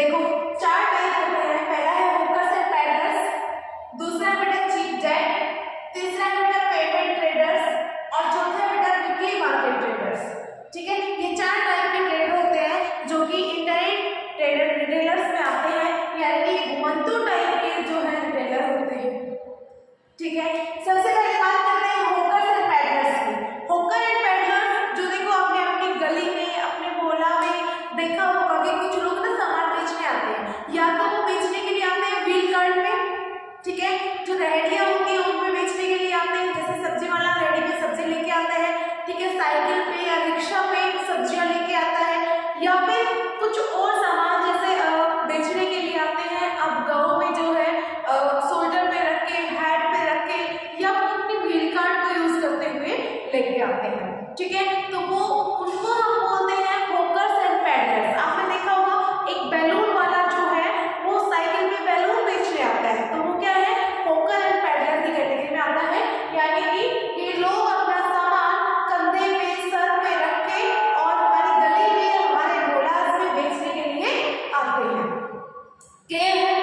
देखो चार टाइप होते हैं। पहला है होकर्स एंड पैडलर्स, दूसरा है बेटा चीप जैक, तीसरा है बेटा पेमेंट ट्रेडर्स और चौथा है बेटा वीकली मार्केट ट्रेडर्स। ठीक है, ये चार टाइप के ट्रेडर होते हैं जो कि इंडायरेक्ट ट्रेडर रिटेलर्स में आते हैं, यानी कि घुमंतू टाइप के जो है रिटेलर होते हैं। ठीक है, सबसे पहले बात करते हैं होकर्स एंड पैडलर्स की। होकर एंड पैडलर्स जो देखो आपने अपनी गली में अपने मोहल्ला में देखा होगा कि कुछ लोग ना सामान बेचने आते हैं, या तो वो बेचने के लिए आते हैं व्हील कार्ट में, ठीक है, जो रेहड़ियां होती हैं उनमें बेचने के लिए आते हैं, जैसे सब्जी वाला रेहड़ी में सब्जी लेके आता है, ठीक है, साइकिल पे या रिक्शा पे सब्जियां लेके आता है, या फिर कुछ और सामान जैसे बेचने के लिए आते हैं। अब गाँव में जो है शोल्डर पे रख के, हैट पे रख के, या अपनी व्हील कार्ट को यूज करते हुए लेके आते हैं। ठीक है, तो वो उनको हम बोलते हैं होकर्स एंड पैडलर्स। आपने देखा होगा एक बैलून वाला जो है वो साइकिल पे बैलून बेचने आता है, तो वो क्या है, होकर एंड पैडलर की कैटेगरी में आता है। यानी कि ये लोग अपना सामान कंधे पे, सर पे रख के और हमारी गली में, हमारे मोहल्ला में बेचने के लिए आते हैं। क्लियर है?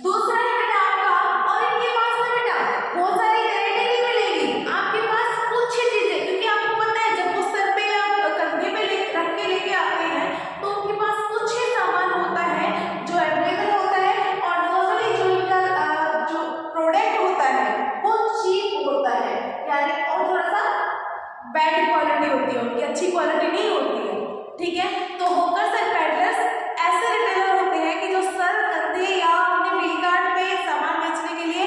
दूसरा है बेटा आपका, और इनके पास में बेटा बहुत सारी वैरायटी नहीं मिलेगी, आपके पास कुछ ही चीजें, क्योंकि आपको पता है जब वो सर पे या कंधे पे रख के लेके आते हैं तो उनके पास कुछ ही सामान होता है जो अवेलेबल होता है, और नॉर्मली जो इनका जो प्रोडक्ट होता है वो चीप होता है, यानी और थोड़ा सा बैड क्वालिटी होती है, उनकी अच्छी क्वालिटी नहीं होती है। ठीक है, तो होकर्स एंड पैडलर्स ऐसे रिटेलर होते हैं कि जो सर, कंधे या अपने व्हील कार्ट पे सामान बेचने के लिए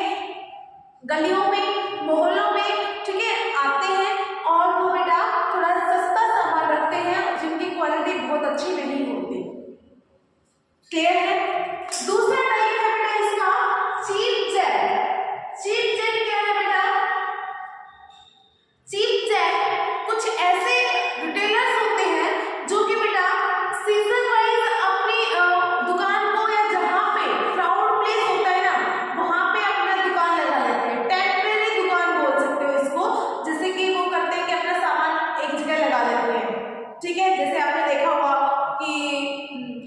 गलियों में, मोहल्लों में, ठीक है, आते हैं, और वो बेटा थोड़ा सस्ता सामान रखते हैं जिनकी क्वालिटी बहुत अच्छी नहीं होती। क्लियर है? दूसरा टाइप है बेटा इसका चीप जैक। चीप जैक क्या है बेटा? चीप जैक कुछ ऐसे रिटेलर्स होते हैं जो कि बेटा सीजन वाइज अपनी दुकान को, या जहाँ पे क्राउड प्लेस होता है ना वहाँ पे अपना दुकान लगा लेते हैं। टेम्परेरी दुकान बोल सकते हो इसको, जैसे कि वो करते हैं कि अपना सामान एक जगह लगा लेते हैं। ठीक है, जैसे आपने देखा होगा कि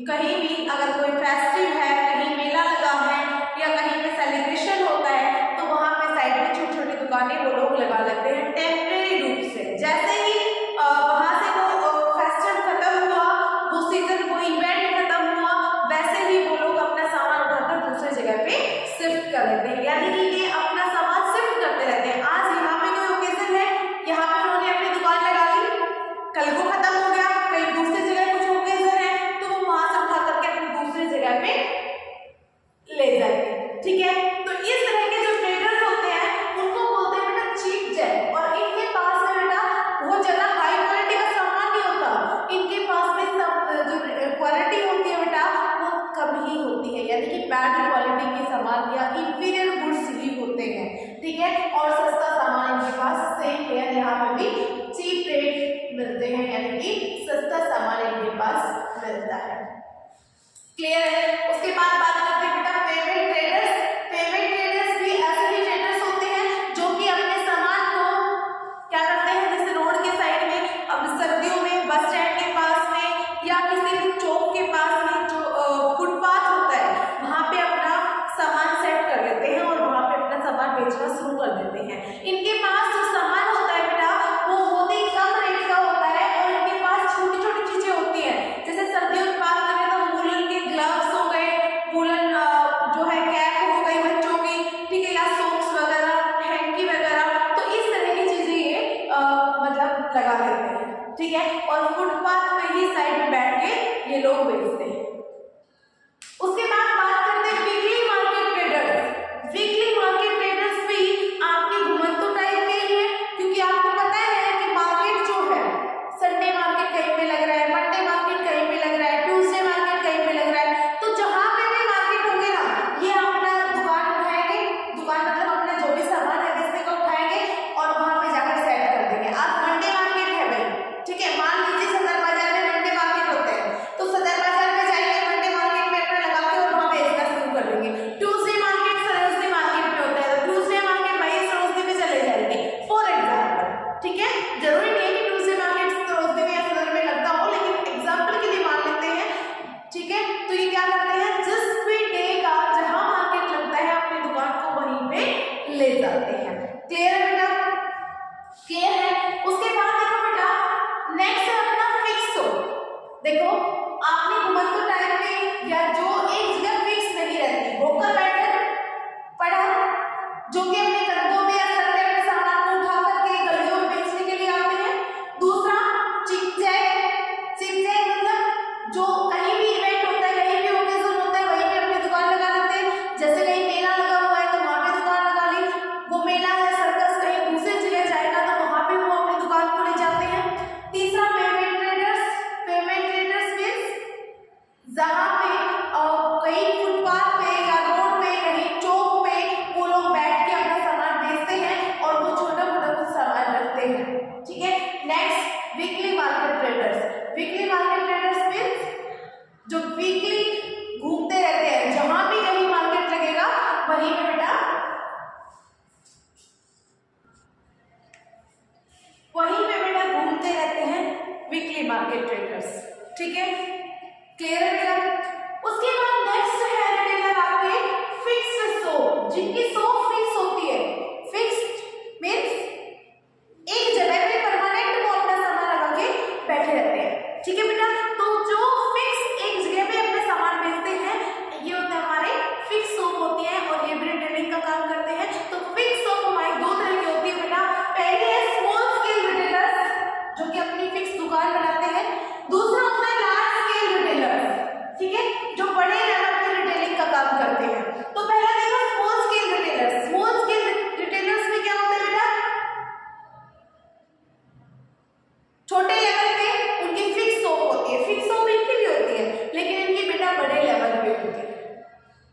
कहीं भी अगर कोई फेस्टिव है, कहीं मेला लगा है या कहीं पे सेलिब्रेशन होता है तो वहाँ पे साइड में छोटी छोटी दुकानें वो लोग लगा लेते हैं टेम्परेरी रूप से। जैसे ही वहाँ से वो फेस्टिव खत्म हुआ, वो सीजन, वो इवेंट खत्म हुआ, वैसे ही वो लोग अपना सामान उठाकर दूसरी जगह पे शिफ्ट कर लेते हैं, यानी कि ये अपना सामान शिफ्ट करते रहते हैं। आज यहाँ पे कोई ओकेजन है, यहाँ पे उन्होंने अपनी दुकान लगा ली, कल को खत्म हो गया, कहीं दूसरी जगह कुछ ओकेजन है तो वो वहां से उठा करके अपनी दूसरी जगह पे ले जाएंगे। ठीक है, तो इस तरह के जो ट्रेडर्स होते हैं उनको बोलते हैं बेटा चीप जैक, और इनके पास में बेटा बहुत ज्यादा हाई क्वालिटी का सामान नहीं होता, इनके पास में सब जो क्वालिटी होती है बेटा वो कम ही होती है, यानी कि बैड क्वालिटी के सामान या इंफीरियर गुड्स ही होते हैं। ठीक है, और सस्ता सामान इनके पास सेम है, यहाँ पे भी चीप रेट मिलते हैं, यानी कि सस्ता सामान इनके पास मिलता है। क्लियर है? उसके बाद बात करते हैं बेटा पेमेंट ट्रेडर्स। पेमेंट ट्रेडर्स भी ऐसे ही ट्रेडर्स होते हैं जो कि अपने सामान को क्या करते हैं, जैसे रोड के साइड में, अब सर्दियों में बस स्टैंड के पास में या किसी भी चौक के पास में जो फुटपाथ होता है वहां पे अपना सामान सेट कर लेते हैं और वहां पे अपना सामान बेचना शुरू कर देते हैं। इनके पास जो सामान होता है बेटा वो बहुत ही कम रेट का होता है, और इनके पास छोटी छोटी चीजें होती हैं, जैसे सर्दियों की बात करें तो वूलन के ग्लव्स हो होकर बैठकर पढ़ा, जो कि अपने कंधों में या सर पे अपने सामान को उठा करके गलियों में बेचने के लिए आते हैं। दूसरा चिक जैक मतलब जो कहीं भी इवेंट होता है, कहीं भी ओकेजन होता है, वहीं पे अपनी दुकान लगा देते हैं। जैसे कहीं मेला लगा हुआ है तो वहां पे दुकान लगा ली, वो मेला है सर्कस कहीं दूसरी जगह जाएगा तो वहां पे वो अपनी दुकान को ले जाते हैं। तीसरा पेमेंट ट्रेडर्स मीन्स जहाँ पे कहीं फुटपाथ पे या रोड पे कहीं चौक पे वो लोग बैठ के अपना सामान बेचते हैं और वो छोटा मोटा कुछ सामान रखते हैं। ठीक है। Next weekly market traders means जो वीकली घूमते रहते हैं, जहां भी कहीं मार्केट लगेगा वहीं पे बेटा घूमते रहते हैं वीकली मार्केट ट्रेडर्स। ठीक है, क्लियर है बेटा। उसके बाद नेक्स्ट है रिटेलर आपके फिक्स्ड शॉप, जिनकी शॉप फिक्स होती है। फिक्स्ड मींस एक जगह पे परमानेंट वो अपना सामान लगा के बैठे रहते हैं। ठीक है बेटा, तो जो फिक्स एक जगह पे अपने सामान बेचते हैं ये होते हैं हमारे फिक्स शॉप होती है और ये भी रिटेलिंग का काम करते हैं। तो फिक्स शॉप हमारी दो तरह की होती है बेटा। पहली है स्मॉल स्केल रिटेलर्स जो कि अपनी फिक्स दुकान बनाते हैं। दूसरा होता है लार्ज स्केल रिटेलर्स, ठीक है, जो बड़े लेवल पे रिटेलिंग का काम करते हैं। तो पहला देखो small scale retailers. Small scale retailers में क्या होता है बेटा, छोटे लेवल पे उनकी फिक्स शॉप होती है। फिक्स शॉप इनकी भी होती है लेकिन इनकी बेटा बड़े लेवल पे होती है।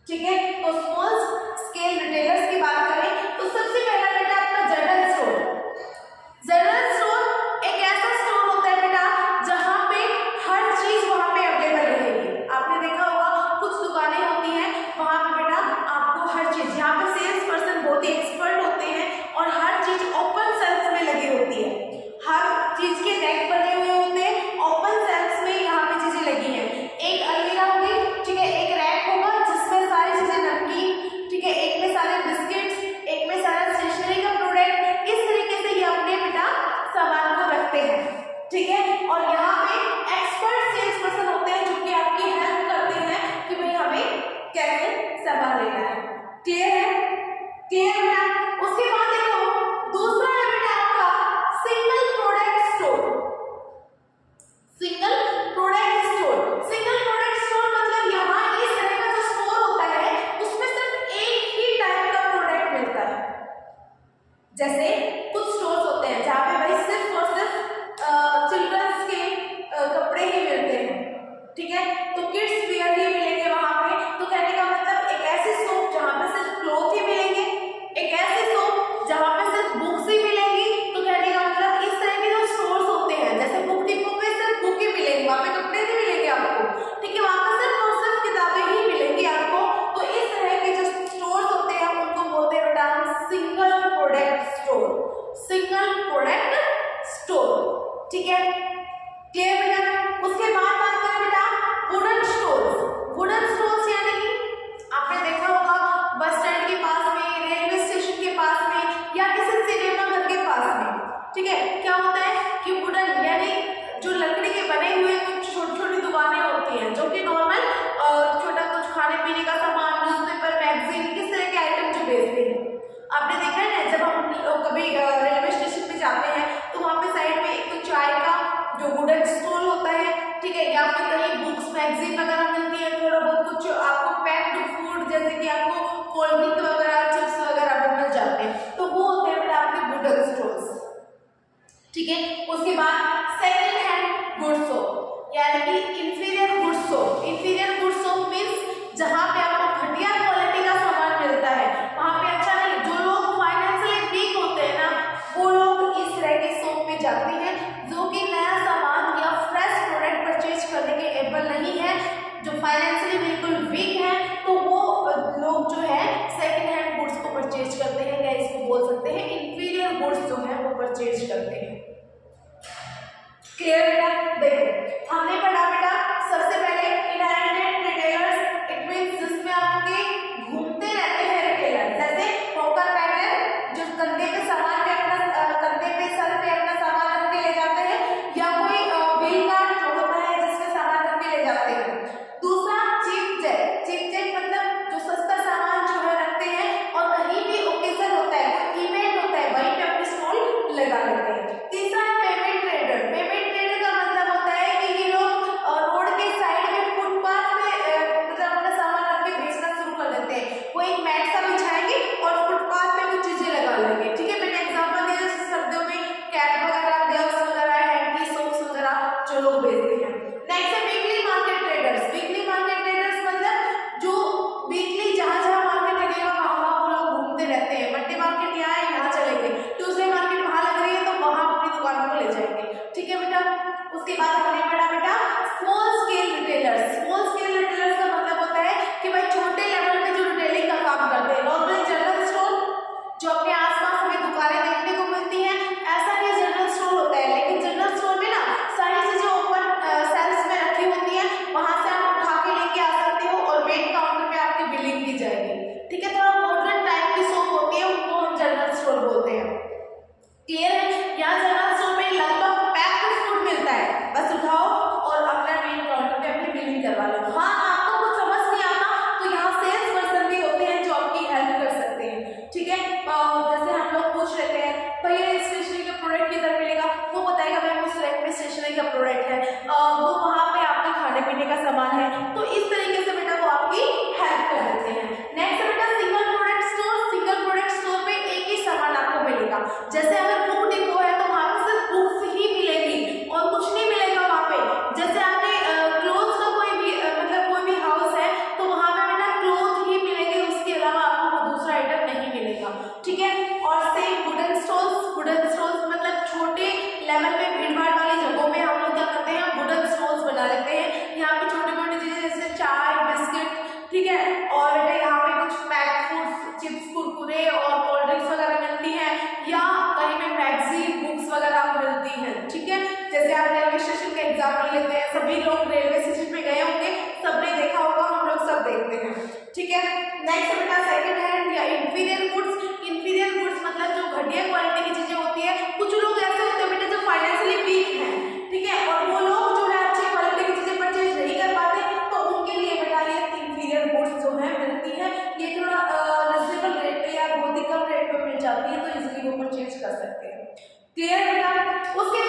ठीक है, तो स्मॉल स्केल रिटेलर्स की बात करें तो सबसे पहला बेटा आपका जनरल स्टोर एक ऐसा स्टोर होता है बेटा जहां पे हर चीज वहां पे अवेलेबल रहेगी। आपने देखा होगा कुछ दुकानें होती हैं वहां पे बेटा आपको हर चीज, यहाँ पे सेल्स पर्सन बहुत ही एक्सपर्ट होते हैं और हर चीज ओपन सेल्फ में लगी होती है। हर चीज के रैक बने हुए होते हैं, ओपन सेल्फ में यहाँ पे चीजें लगी हैं। एक अलमीरा होगी, ठीक है, एक रैक होगा जिसमें सारी चीजें नमकीन, ठीक है, एक में सारे बिस्किट्स, एक में सारा स्टेशनरी का प्रोडक्ट, इस तरीके से ये अपने बेटा सामान को रखते हैं। ठीक है, और यहाँ पे एक्सपर्ट सेल्स पर्सन होते हैं जो कि आपकी हेल्प करते हैं कि भाई हमें कैसे सामान लेना है। क्लियर है? क्लियर बेटा। उसके बाद देखो दूसरा है बेटा आपका single product store. Single product store मतलब यहाँ इस तरह का जो स्टोर होता है उसमें सिर्फ एक ही टाइप का प्रोडक्ट मिलता है। जैसे कुछ स्टोर्स होते हैं जहाँ पे भाई सिर्फ और सिर्फ चिल्ड्रंस के कपड़े ही मिलते हैं। ठीक है, तो किड्स वियर ही मिलेंगे वहां पे। तो कहने का मतलब एक ऐसी शॉप जहाँ पे सिर्फ क्लॉथ ही मिलेंगे, एक ऐसी शॉप जहाँ पे सिर्फ बुक्स ही मिलेंगी। तो कहने का मतलब इस तरह के जो स्टोर्स होते हैं, जैसे बुक डिपो पे सिर्फ बुक ही मिलेंगी, वहाँ पे कपड़े नहीं मिलेंगे आपको। ठीक है, वहाँ पे सिर्फ और सिर्फ किताबें ही मिलेंगी आपको। तो इस तरह के जो स्टोर्स होते हैं उनको बोलते हैं बेटा सिंगल प्रोडक्ट स्टोर। ठीक है, क्लियर बेटा। उसके बाद बात करें बेटा वुडन स्टोर्स यानी कि आपने देखा होगा बस स्टैंड के पास में, रेलवे स्टेशन के पास में या किसी सिनेमा घर के पास में। ठीक है, क्या होता है कि वुडन यानी जो लकड़ी के बने हुए कुछ छोटी छोटी दुकानें होती हैं जो कि नॉर्मल छोटा कुछ खाने पीने का सामान, न्यूज़पेपर, मैगजीन, किस तरह के आइटम जो बेचते हैं। आपने देखा है ना जब हम कभी रेलवे स्टेशन पे जाते हैं तो वहाँ पे साइड में एक तो चाय का जो वुडन स्टॉल होता है, ठीक है, या फिर कहीं बुक्स मैगजीन वगैरह मिलती है, थोड़ा बहुत कुछ आपको पैक्ड फूड जैसे कि आपको कोल्ड ड्रिंक वगैरह, चिप्स वगैरह भी मिल जाते हैं। तो वो होते हैं आपके वुडन स्टॉल्स। ठीक है, उसके बाद सेकंड हैंड गुड्स शॉप यानी कि इंफीरियर गुड्स शॉप मीन्स जहाँ पे आपको घटिया क्वालिटी का सामान मिलता है। वहाँ पे अच्छा नहीं, जो लोग फाइनेंशियली वीक होते हैं ना वो लोग इस तरह के शॉप में जाते हैं जो कि नया सामान या फ्रेश प्रोडक्ट परचेज करने के सामान है, तो इस तरीके से बेटा वो आपकी हेल्प कर देते हैं। नेक्स्ट बेटा single product store. Single product store पे एक ही सामान आपको मिलेगा। जैसे अगर बुक डिपो है तो वहां पे सिर्फ बुक्स ही मिलेगी और कुछ नहीं मिलेगा वहां पे। जैसे आपने क्लोथ्स का कोई भी मतलब कोई भी हाउस है तो वहां पे बेटा क्लोथ ही मिलेंगे, उसके अलावा आपको दूसरा आइटम नहीं मिलेगा, ठीक है। और same wooden stalls. Wooden stalls मतलब छोटे लेवल पे भीड़ भाड़ वाली जगहों पे हम लोग क्या करते हैं, वुडन स्टॉल्स बना लेते हैं। यहाँ पे छोटी मोटी चीजें जैसे चाय बिस्किट, ठीक है, और बेटा यहाँ पे कुछ पैक फूड्स चिप्स कुरकुरे और कोल्ड ड्रिंक्स वगैरह मिलती हैं, या कहीं पे मैगजीन बुक्स वगैरह मिलती हैं, ठीक है। जैसे आप रेलवे स्टेशन का एग्जाम्पल लेते हैं, सभी लोग रेलवे स्टेशन पे गए होंगे, सबने देखा होगा, हम लोग सब देखते हैं, ठीक है। नेक्स्ट बेटा सेकंड हैंड या इंफीरियर गुड्स। इंफीरियर गुड्स मतलब जो घटिया क्वालिटी की चीजें होती है। कुछ लोग ऐसे होते हैं बेटा जो फाइनेंशियली वीक हैं, ठीक है, और वो लोग जो है अच्छी क्वालिटी की चीजें परचेज नहीं कर पाते, तो उनके लिए बेटा ये इंफीरियर गुड्स जो है मिलती है। ये थोड़ा रिजनेबल रेट पे या बहुत ही कम रेट पे मिल जाती है, तो इजीली वो परचेज कर सकते हैं। क्लियर बेटा। उसके